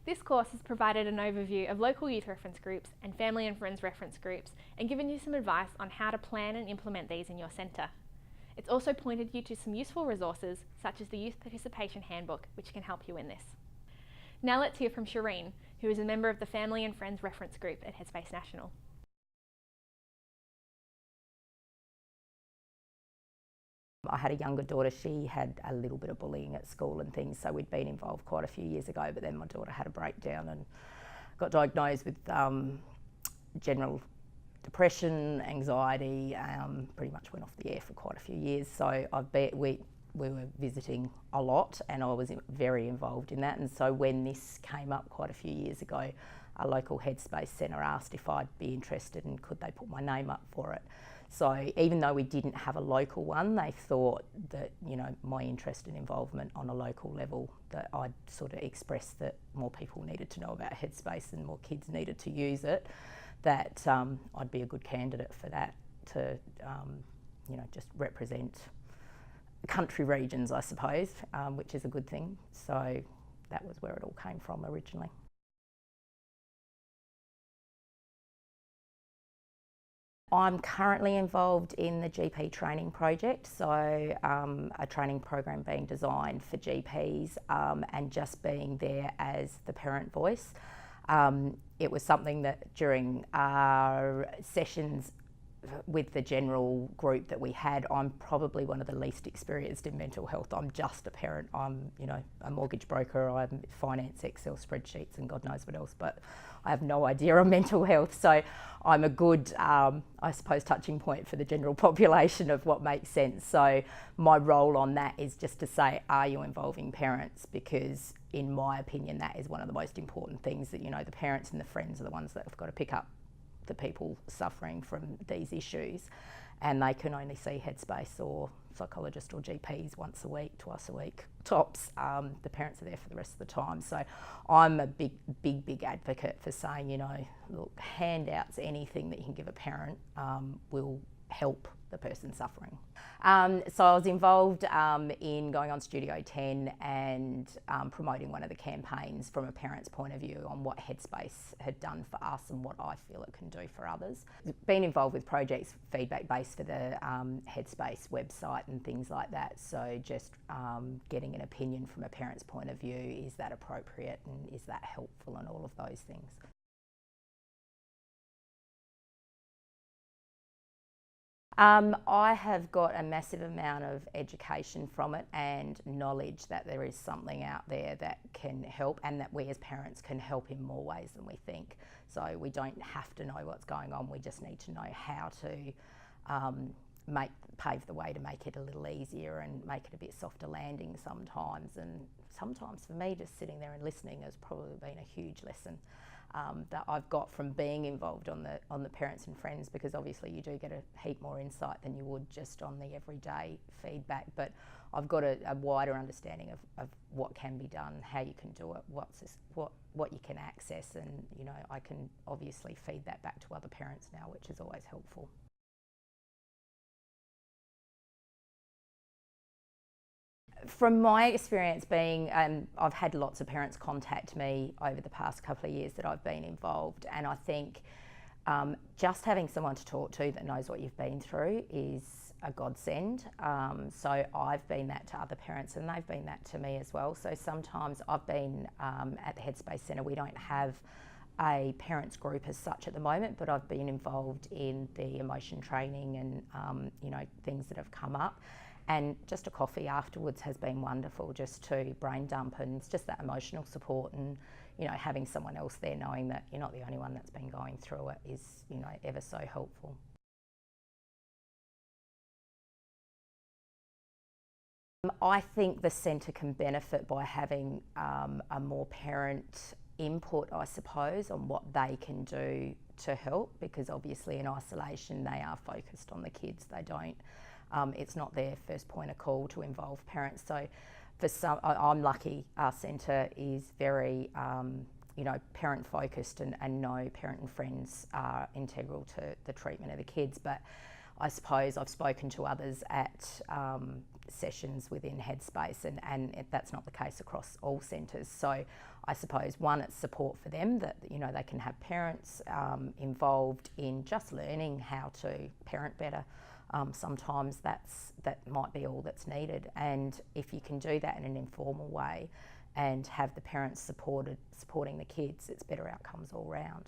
This course has provided an overview of local youth reference groups and family and friends reference groups and given you some advice on how to plan and implement these in your centre. It's also pointed you to some useful resources such as the Youth Participation Handbook, which can help you in this. Now let's hear from Shireen, who is a member of the Family and Friends reference group at Headspace National. I had a younger daughter, she had a little bit of bullying at school and things, so we'd been involved quite a few years ago, but then my daughter had a breakdown and got diagnosed with general depression, anxiety, pretty much went off the air for quite a few years. So we were visiting a lot and I was very involved in that, and so when this came up quite a few years ago, a local Headspace centre asked if I'd be interested and could they put my name up for it. So even though we didn't have a local one, they thought that, you know, my interest and involvement on a local level, that I'd sort of expressed that more people needed to know about Headspace and more kids needed to use it, that I'd be a good candidate for that to, you know, just represent country regions, I suppose, which is a good thing. So that was where it all came from originally. I'm currently involved in the GP training project, so a training program being designed for GPs and just being there as the parent voice. It was something that during our sessions with the general group that we had, I'm probably one of the least experienced in mental health. I'm just a parent. I'm, you know, a mortgage broker. I'm finance Excel spreadsheets and God knows what else, but I have no idea on mental health. So I'm a good, I suppose, touching point for the general population of what makes sense. So my role on that is just to say, are you involving parents? Because in my opinion, that is one of the most important things, that, you know, the parents and the friends are the ones that have got to pick up the people suffering from these issues, and they can only see Headspace or psychologist or GPs once a week, twice a week tops. The parents are there for the rest of the time. So I'm a big advocate for saying, you know, look, handouts, anything that you can give a parent will help the person suffering. So I was involved in going on Studio 10 and promoting one of the campaigns from a parent's point of view on what Headspace had done for us and what I feel it can do for others. Been involved with projects feedback-based for the Headspace website and things like that, so just getting an opinion from a parent's point of view, is that appropriate and is that helpful, and all of those things. I have got a massive amount of education from it and knowledge that there is something out there that can help, and that we as parents can help in more ways than we think. So we don't have to know what's going on, we just need to know how to pave the way to make it a little easier and make it a bit softer landing sometimes. And sometimes for me, just sitting there and listening has probably been a huge lesson that I've got from being involved on the parents and friends, because obviously you do get a heap more insight than you would just on the everyday feedback, but I've got a wider understanding of what can be done, how you can do it, what you can access, and, you know, I can obviously feed that back to other parents now, which is always helpful. From my experience being, I've had lots of parents contact me over the past couple of years that I've been involved, and I think just having someone to talk to that knows what you've been through is a godsend. So I've been that to other parents and they've been that to me as well. So sometimes I've been at the Headspace Centre, we don't have a parents group as such at the moment, but I've been involved in the emotion training and you know, things that have come up. And just a coffee afterwards has been wonderful, just to brain dump, and it's just that emotional support, and, you know, having someone else there knowing that you're not the only one that's been going through it is, you know, ever so helpful. I think the centre can benefit by having a more parent input, I suppose, on what they can do to help, because obviously in isolation they are focused on the kids. They don't, it's not their first point of call to involve parents. So for some, I'm lucky our centre is very, you know, parent focused, and no, parent and friends are integral to the treatment of the kids. But I suppose I've spoken to others at sessions within Headspace, and that's not the case across all centres. So I suppose one, it's support for them, that they can have parents involved in just learning how to parent better. Sometimes that might be all that's needed, and if you can do that in an informal way and have the parents supporting the kids, it's better outcomes all round.